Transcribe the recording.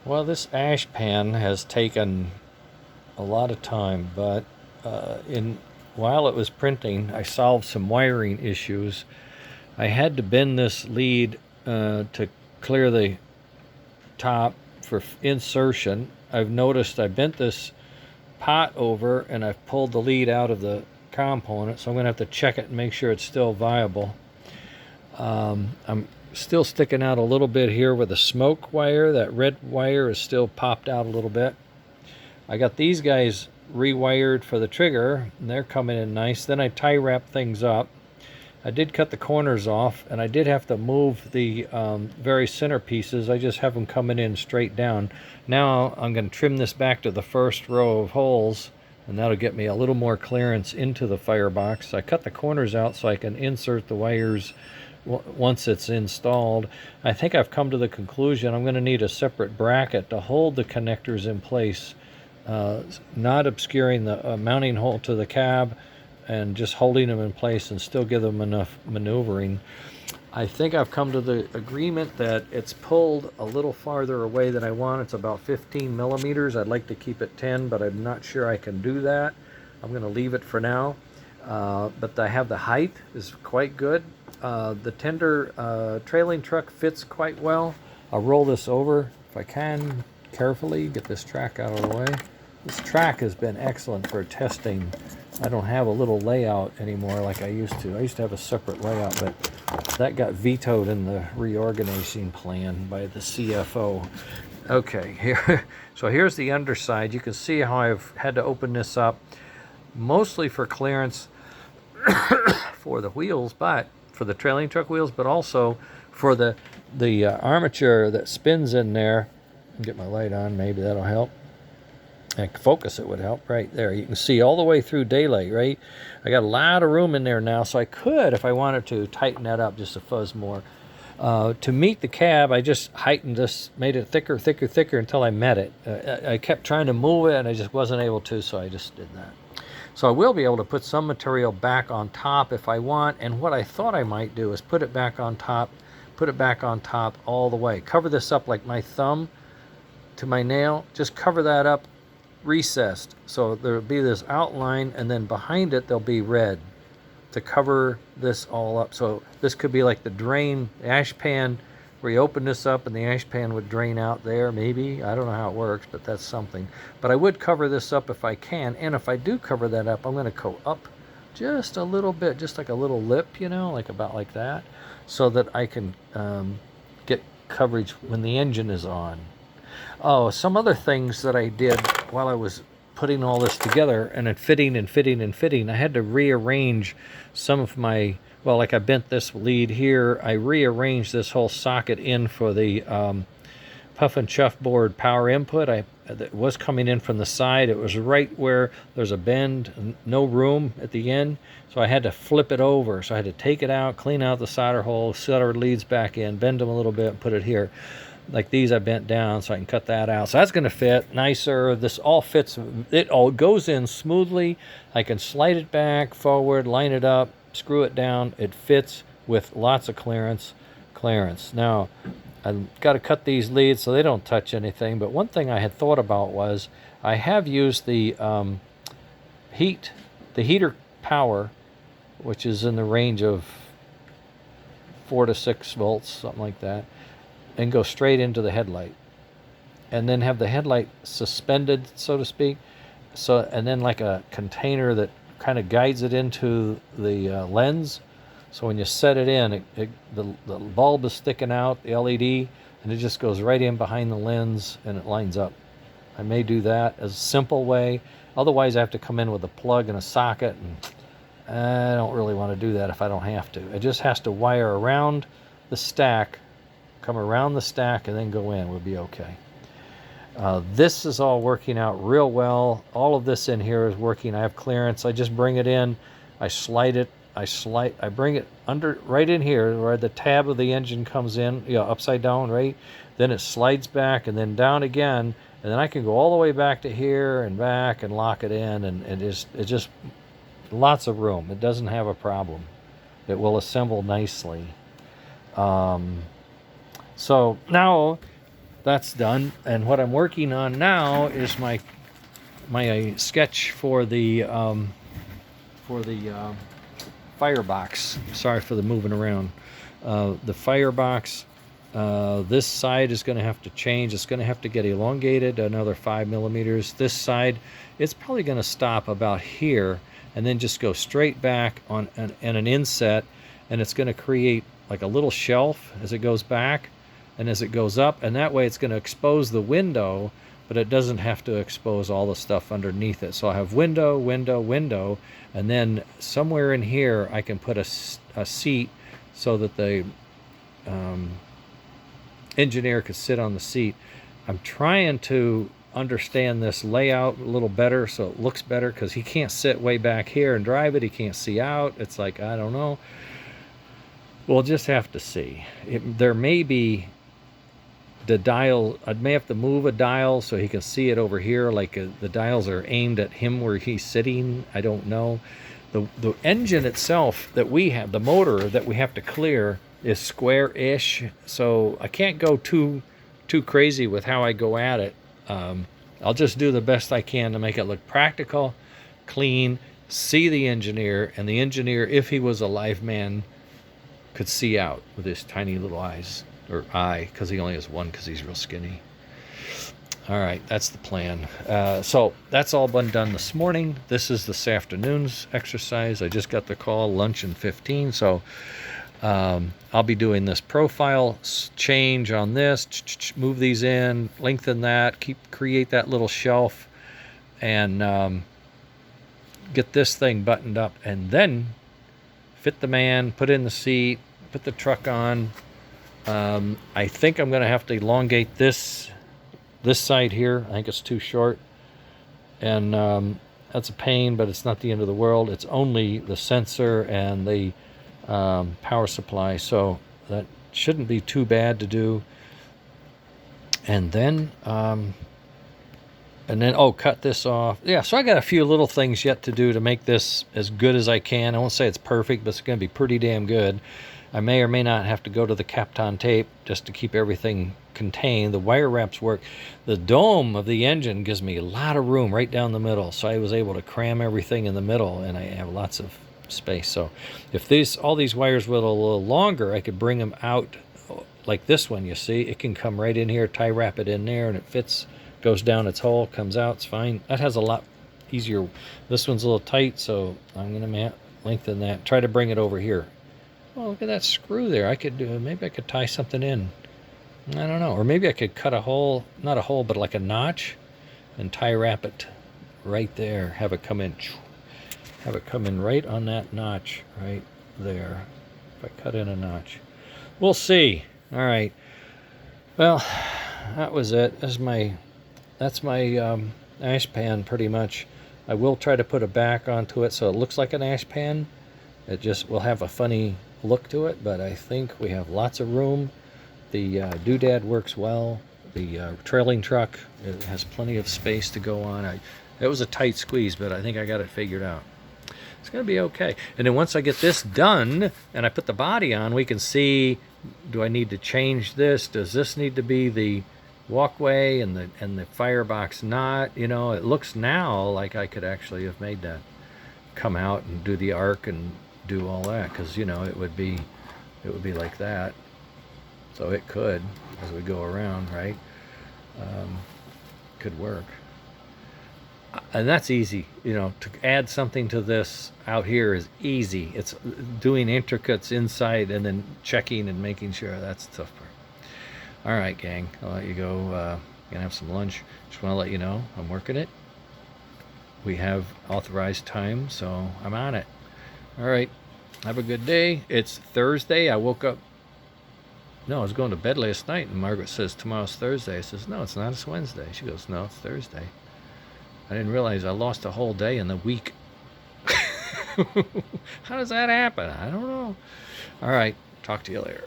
Well, this ash pan has taken a lot of time, but while it was printing, I solved some wiring issues. I had to bend this lead to clear the top for insertion. I've noticed I bent this pot over and I've pulled the lead out of the component, so I'm going to have to check it and make sure it's still viable. I'm still sticking out a little bit here with the smoke wire. That red wire is still popped out a little bit. I got these guys rewired for the trigger, and they're coming in nice. Then I tie wrap things up. I did cut the corners off, and I did have to move the very center pieces. I just have them coming in straight down. Now I'm going to trim this back to the first row of holes, and that'll get me a little more clearance into the firebox. I cut the corners out so I can insert the wires once it's installed. I think I've come to the conclusion I'm going to need a separate bracket to hold the connectors in place, not obscuring the mounting hole to the cab, and just holding them in place and still give them enough maneuvering. I think I've come to the agreement that it's pulled a little farther away than I want. It's about 15 millimeters. I'd like to keep it 10, but I'm not sure I can do that. I'm going to leave it for now. But I have the height is quite good. The tender trailing truck fits quite well. I'll roll this over if I can carefully, get this track out of the way. This track has been excellent for testing. I don't have a little layout anymore like I used to. I used to have a separate layout, but that got vetoed in the reorganizing plan by the CFO. Okay, here. So here's the underside. You can see how I've had to open this up, mostly for clearance for the wheels, but for the trailing truck wheels, but also for the armature that spins in there. Get my light on, maybe that'll help. And focus, it would help right there. You can see all the way through daylight, right? I got a lot of room in there now, so I could, if I wanted to, tighten that up just a fuzz more. To meet the cab, I just heightened this, made it thicker until I met it. I kept trying to move it, and I just wasn't able to, so I just did that. So I will be able to put some material back on top if I want, and what I thought I might do is put it back on top all the way. Cover this up like my thumb to my nail. Just cover that up, recessed, so there'll be this outline, and then behind it there'll be red to cover this all up. So this could be like the drain, the ash pan, where you open this up and the ash pan would drain out there, maybe. I don't know how it works, but that's something. But I would cover this up if I can, and if I do cover that up, I'm going to go up just a little bit, just like a little lip, you know, like about like that, so that I can get coverage when the engine is on. Oh, some other things that I did while I was putting all this together and it fitting, I had to rearrange some of my, well, like I bent this lead here, I rearranged this whole socket in for the puff and chuff board power input. It was coming in from the side. It was right where there's a bend, no room at the end, so I had to flip it over. So I had to take it out, clean out the solder hole, solder leads back in, bend them a little bit, and put it here. Like these I bent down so I can cut that out. So that's going to fit nicer. This all fits. It all goes in smoothly. I can slide it back, forward, line it up, screw it down. It fits with lots of clearance. Now, I've got to cut these leads so they don't touch anything. But one thing I had thought about was I have used the heater power, which is in the range of 4 to 6 volts, something like that, and go straight into the headlight, and then have the headlight suspended, so to speak, and then like a container that kind of guides it into the lens, so when you set it in, the bulb is sticking out, the LED, and it just goes right in behind the lens and it lines up. I may do that as a simple way. Otherwise I have to come in with a plug and a socket, and I don't really want to do that if I don't have to. It just has to wire around the stack, come around the stack, and then go in. We'll be okay. This is all working out real well. All of this in here is working. I have clearance. I just bring it in, I slide it, I bring it under right in here where the tab of the engine comes in, you know, upside down, right? Then it slides back and then down again, and then I can go all the way back to here and back and lock it in, and it's just lots of room. It doesn't have a problem. It will assemble nicely. So now that's done. And what I'm working on now is my sketch for the firebox. Sorry for the moving around. The firebox. This side is going to have to change. It's going to have to get elongated another 5 millimeters. This side, it's probably going to stop about here and then just go straight back on an inset, and it's going to create like a little shelf as it goes back and as it goes up, and that way it's going to expose the window, but it doesn't have to expose all the stuff underneath it. So I have window, window, window, and then somewhere in here I can put a seat so that the engineer could sit on the seat. I'm trying to understand this layout a little better so it looks better, because he can't sit way back here and drive it. He can't see out. It's like, I don't know. We'll just have to see. There may be the dial. I may have to move a dial so he can see it over here, like the dials are aimed at him where he's sitting. I don't know. The engine itself that we have, the motor that we have to clear, is square-ish, so I can't go too crazy with how I go at it. I'll just do the best I can to make it look practical, clean, see the engineer, and the engineer, if he was a live man, could see out with his tiny little eyes, or eye, because he only has one because he's real skinny. All right, that's the plan. So that's all been done this morning. This is this afternoon's exercise. I just got the call, lunch in 15, so I'll be doing this profile change on this, move these in, lengthen that, create that little shelf, and get this thing buttoned up, and then fit the man, put in the seat, put the truck on. I think I'm going to have to elongate this side here. I think it's too short, and that's a pain, but it's not the end of the world. It's only the sensor and the power supply, so that shouldn't be too bad to do. And then cut this off. Yeah, so I got a few little things yet to do to make this as good as I can. I won't say it's perfect, but it's going to be pretty damn good. I may or may not have to go to the Kapton tape just to keep everything contained. The wire wraps work. The dome of the engine gives me a lot of room right down the middle, so I was able to cram everything in the middle, and I have lots of space. So if all these wires were a little longer, I could bring them out like this one. You see, it can come right in here, tie wrap it in there, and it fits, goes down its hole, comes out. It's fine. That has a lot easier. This one's a little tight, so I'm gonna lengthen that, try to bring it over here. Oh, look at that screw there. I could do, maybe I could tie something in. I don't know. Or maybe I could cut a hole, not a hole, but like a notch, and tie wrap it right there. Have it come in. Have it come in right on that notch right there. If I cut in a notch. We'll see. All right. Well, that was it. That's my ash pan pretty much. I will try to put a back onto it so it looks like an ash pan. It just will have a funny look to it, but I think we have lots of room. The doodad works well. The trailing truck, it has plenty of space to go on. It was a tight squeeze, but I think I got it figured out. It's going to be okay. And then once I get this done and I put the body on, we can see, do I need to change this? Does this need to be the walkway and the firebox not? You know, it looks now like I could actually have made that come out and do the arc and do all that, because you know it would be like that, so it could, as we go around, right, could work. And that's easy, you know, to add something to this out here is easy. It's doing intricates inside and then checking and making sure. That's the tough part. All right, gang, I'll let you go. Gonna have some lunch. Just want to let you know I'm working it. We have authorized time, so I'm on it. All right, have a good day. It's Thursday. I woke up. No, I was going to bed last night, and Margaret says tomorrow's Thursday. I says, no, it's not. It's Wednesday. She goes, no, it's Thursday. I didn't realize I lost a whole day in the week. How does that happen? I don't know. All right, talk to you later.